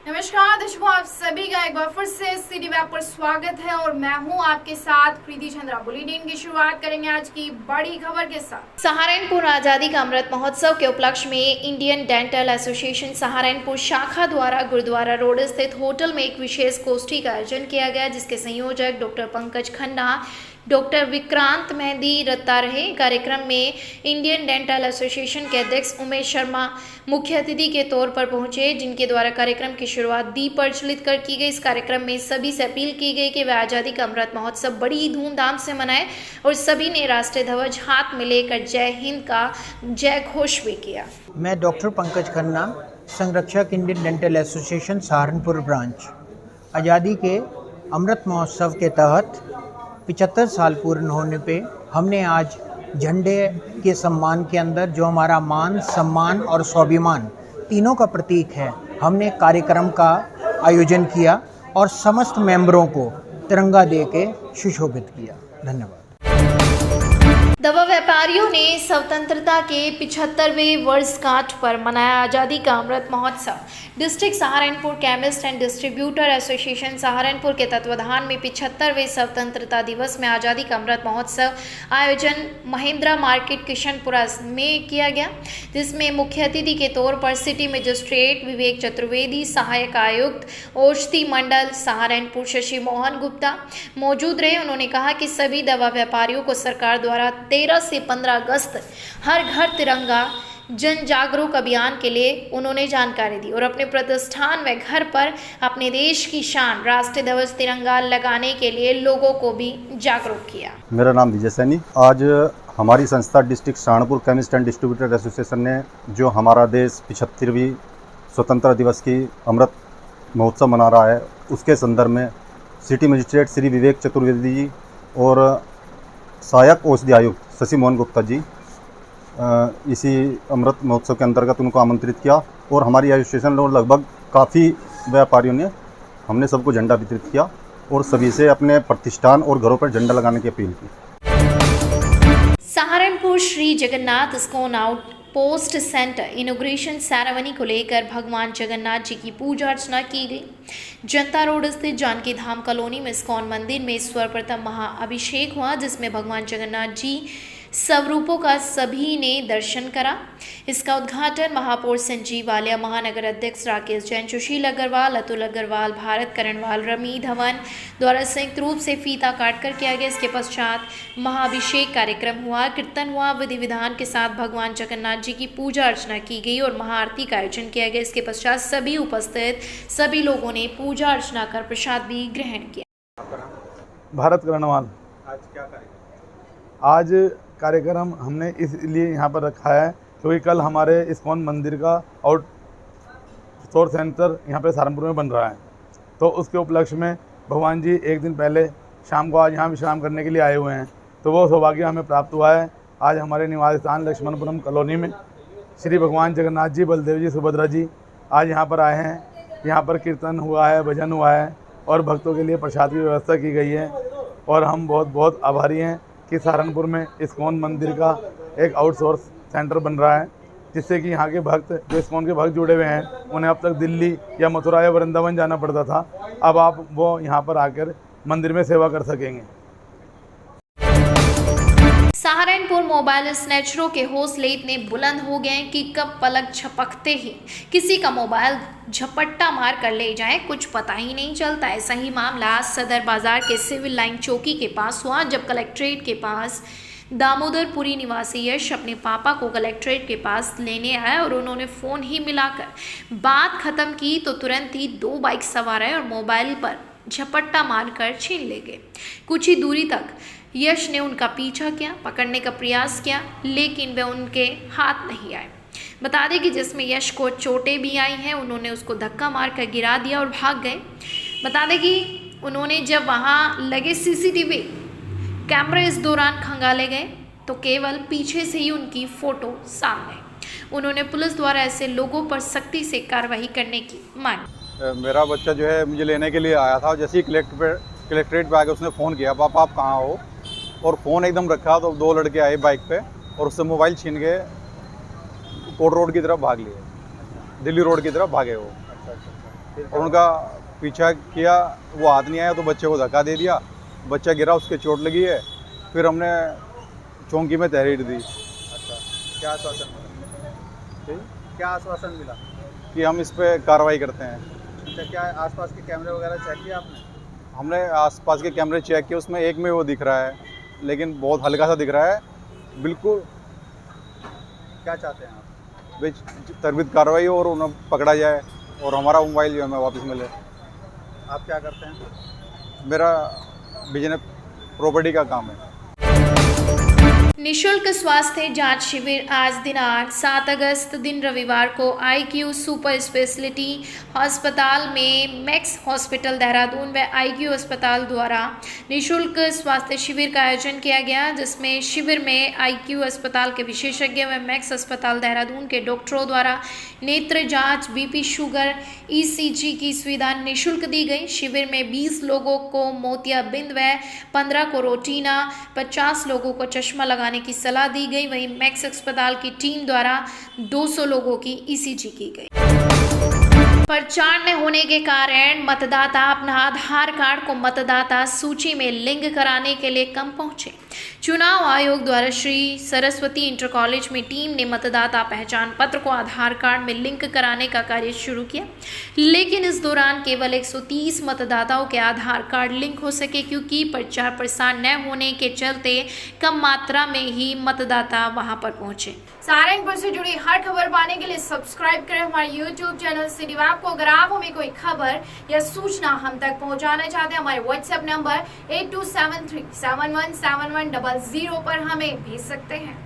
नमस्कार दर्शकों, आप सभी का एक बार फिर से सिटी वेब पर स्वागत है और मैं हूं आपके साथ प्रीति चंद्रा। बुलेटिन की शुरुआत करेंगे आज की बड़ी खबर के साथ। सहारनपुर आजादी का अमृत महोत्सव के उपलक्ष्य में इंडियन डेंटल एसोसिएशन सहारनपुर शाखा द्वारा गुरुद्वारा रोड स्थित होटल में एक विशेष गोष्ठी का आयोजन किया गया, जिसके संयोजक डॉक्टर पंकज खन्ना, डॉक्टर विक्रांत मेहंदी रत्ता रहे। कार्यक्रम में इंडियन डेंटल एसोसिएशन के अध्यक्ष उमेश शर्मा मुख्य अतिथि के तौर पर पहुंचे, जिनके द्वारा कार्यक्रम की शुरुआत दीप प्रज्वलित कर की गई। इस कार्यक्रम में सभी से अपील की गई कि वे आज़ादी का अमृत महोत्सव बड़ी धूमधाम से मनाएं और सभी ने राष्ट्रीय ध्वज हाथ में लेकर जय हिंद का जय घोष भी किया। मैं डॉक्टर पंकज खन्ना, संरक्षक Indian dental association Saharanpur branch. आज़ादी के अमृत महोत्सव के तहत 75 साल पूर्ण होने पे हमने आज झंडे के सम्मान के अंदर, जो हमारा मान, सम्मान और स्वाभिमान तीनों का प्रतीक है, हमने कार्यक्रम का आयोजन किया और समस्त मेंबरों को तिरंगा दे के सुशोभित किया। धन्यवाद। दवा व्यापारियों ने स्वतंत्रता के 75वें वर्षगांठ पर मनाया आज़ादी का Amrit Mahotsav. District Saharanpur chemist and distributor association Saharanpur के तत्वाधान में 75वें स्वतंत्रता दिवस में आज़ादी का अमृत महोत्सव आयोजन महिंद्रा मार्केट किशनपुरा में किया गया, जिसमें मुख्य अतिथि के तौर पर सिटी मजिस्ट्रेट विवेक चतुर्वेदी, सहायक आयुक्त औषधि मंडल सहारनपुर शशि मोहन गुप्ता मौजूद रहे। उन्होंने कहा कि सभी दवा व्यापारियों को सरकार द्वारा 13 से 15 अगस्त हर घर तिरंगा जन जागरूक अभियान के लिए उन्होंने जानकारी दी और अपने प्रतिष्ठान व घर पर अपने देश की शान राष्ट्रीय ध्वज तिरंगा लगाने के लिए लोगों को भी जागरूक किया। मेरा नाम विजय सैनी। आज हमारी संस्था district Saharanpur chemist and distributor association ने जो हमारा देश 75वीं स्वतंत्रता दिवस की अमृत महोत्सव मना रहा है, उसके संदर्भ में सिटी मजिस्ट्रेट श्री विवेक चतुर्वेदी जी और सहायक औषधि आयुक्त शशि मोहन गुप्ता जी इसी अमृत महोत्सव के अंतर्गत उनको आमंत्रित किया और हमारी एसोसिएशन में लगभग काफ़ी व्यापारियों ने हमने सबको झंडा वितरित किया और सभी से अपने प्रतिष्ठान और घरों पर झंडा लगाने की अपील की। Saharanpur Shri Jagannath ISKCON out post centre inauguration ceremony को लेकर भगवान जगन्नाथ जी की पूजा अर्चना की गई। जनता रोड स्थित जानकी धाम कॉलोनी में इस्कॉन मंदिर में सर्वप्रथम महाअभिषेक हुआ, जिसमें भगवान जगन्नाथ जी स्वरूपों का सभी ने दर्शन करा। इसका उद्घाटन महापौर संजीव वालिया, महानगर अध्यक्ष राकेश जैन, सुशील अग्रवाल, अतुल अग्रवाल, भारत करणवाल, रमी धवन द्वारा संयुक्त रूप से फीता काटकर किया गया। इसके पश्चात महाअभिषेक कार्यक्रम हुआ, कीर्तन हुआ, विधि विधान के साथ भगवान जगन्नाथ जी की पूजा अर्चना की गई और महाआरती का आयोजन किया गया। इसके पश्चात सभी उपस्थित सभी लोगों ने पूजा अर्चना कर प्रसाद भी ग्रहण किया। भारत करणवाल। आज क्या कार्यक्रम? आज कार्यक्रम हमने इसलिए यहाँ पर रखा है क्योंकि कल हमारे इस्कॉन मंदिर का आउटडोर सेंटर यहाँ पे सहारनपुर में बन रहा है, तो उसके उपलक्ष्य में भगवान जी एक दिन पहले शाम को आज यहाँ विश्राम करने के लिए आए हुए हैं, तो वो सौभाग्य हमें प्राप्त हुआ है। आज हमारे निवास स्थान लक्ष्मणपुरम कॉलोनी में श्री भगवान जगन्नाथ जी, बलदेव जी, सुभद्रा जी आज यहाँ पर आए हैं। यहाँ पर कीर्तन हुआ है, भजन हुआ है और भक्तों के लिए प्रसाद की व्यवस्था की गई है और हम बहुत बहुत आभारी हैं कि सहारनपुर में इस्कॉन मंदिर का एक आउटसोर्स सेंटर बन रहा है, जिससे कि यहाँ के भक्त, जो इस्कॉन के भक्त जुड़े हुए हैं, उन्हें अब तक दिल्ली या मथुरा या वृंदावन जाना पड़ता था, अब आप वो यहाँ पर आकर मंदिर में सेवा कर सकेंगे। सहारनपुर मोबाइल स्नैचरों के हौसले इतने बुलंद हो गए कि कब पलक झपकते ही किसी का मोबाइल झपट्टा मार कर ले जाए, कुछ पता ही नहीं चलता। ऐसा ही मामला सदर बाजार के सिविल लाइन चौकी के पास हुआ, जब कलेक्ट्रेट के पास दामोदरपुरी निवासी यश अपने पापा को कलेक्ट्रेट के पास लेने आया और उन्होंने फ़ोन ही मिलाकर बात ख़त्म की तो तुरंत ही 2 बाइक सवार आए और मोबाइल पर झपट्टा मारकर छीन ले गए। कुछ ही दूरी तक यश ने उनका पीछा किया, पकड़ने का प्रयास किया, लेकिन वे उनके हाथ नहीं आए। बता दें कि जिसमें यश को चोटें भी आई हैं, उन्होंने उसको धक्का मारकर गिरा दिया और भाग गए। बता दें कि उन्होंने जब वहां लगे सीसीटीवी कैमरे इस दौरान खंगाले गए तो केवल पीछे से ही उनकी फ़ोटो सामने। उन्होंने पुलिस द्वारा ऐसे लोगों पर सख्ती से कार्रवाई करने की मांग। मेरा बच्चा जो है मुझे लेने के लिए आया था, जैसे ही कलेक्ट्रेट पे आके उसने फ़ोन किया, पापा आप कहाँ हो, और फ़ोन एकदम रखा तो 2 लड़के आए बाइक पे और उससे मोबाइल छीन के कोट रोड की तरफ भाग लिए, दिल्ली रोड की तरफ भागे वो। और उनका पीछा किया, वो हाथ नहीं आया तो बच्चे को धक्का दे दिया, बच्चा गिरा, उसके चोट लगी है। फिर हमने चौंकी में तहरीर दी अच्छा, क्या आश्वासन मिला? क्या आश्वासन मिला? कि हम इस पे कार्रवाई करते हैं। अच्छा, क्या आसपास के कैमरे वगैरह चेक किए आपने? हमने आसपास के कैमरे चेक किए, उसमें एक में वो दिख रहा है, लेकिन बहुत हल्का सा दिख रहा है। बिल्कुल क्या चाहते हैं आप? भाई तरबित कार्रवाई हो और उन्हें पकड़ा जाए और हमारा मोबाइल जो हमें वापस मिले। आप क्या करते हैं? मेरा बिजनेस प्रॉपर्टी का काम है। निशुल्क स्वास्थ्य जांच शिविर आज दिनांक 7 अगस्त दिन रविवार को IQ सुपर स्पेशलिटी अस्पताल में मैक्स हॉस्पिटल देहरादून व IQ अस्पताल द्वारा निशुल्क स्वास्थ्य शिविर का आयोजन किया गया, जिसमें शिविर में IQ अस्पताल के विशेषज्ञ व मैक्स अस्पताल देहरादून के डॉक्टरों द्वारा नेत्र जांच, BP शुगर, ECG की सुविधा निःशुल्क दी गई। शिविर में 20 लोगों को मोतियाबिंद व 15 को रोटीना, 50 लोगों को चश्मा लगाने की सलाह दी गई। वहीं मैक्स अस्पताल की टीम द्वारा 200 लोगों की ECG की गई। प्रचार न होने के कारण मतदाता अपना आधार कार्ड को मतदाता सूची में लिंक कराने के लिए कम पहुंचे। चुनाव आयोग द्वारा श्री सरस्वती इंटर कॉलेज में टीम ने मतदाता पहचान पत्र को आधार कार्ड में लिंक कराने का कार्य शुरू किया, लेकिन इस दौरान केवल 130 मतदाताओं के आधार कार्ड लिंक हो सके, क्योंकि प्रचार प्रसार न होने के चलते कम मात्रा में ही मतदाता वहां पर पहुंचे। सहारनपुर से जुड़ी हर खबर पाने के लिए सब्सक्राइब करें हमारे YouTube चैनल सिटी वैब को। अगर आप हमें कोई खबर या सूचना हम तक पहुंचाना चाहते हैं, हमारे WhatsApp नंबर 8273717100 पर हमें भेज सकते हैं।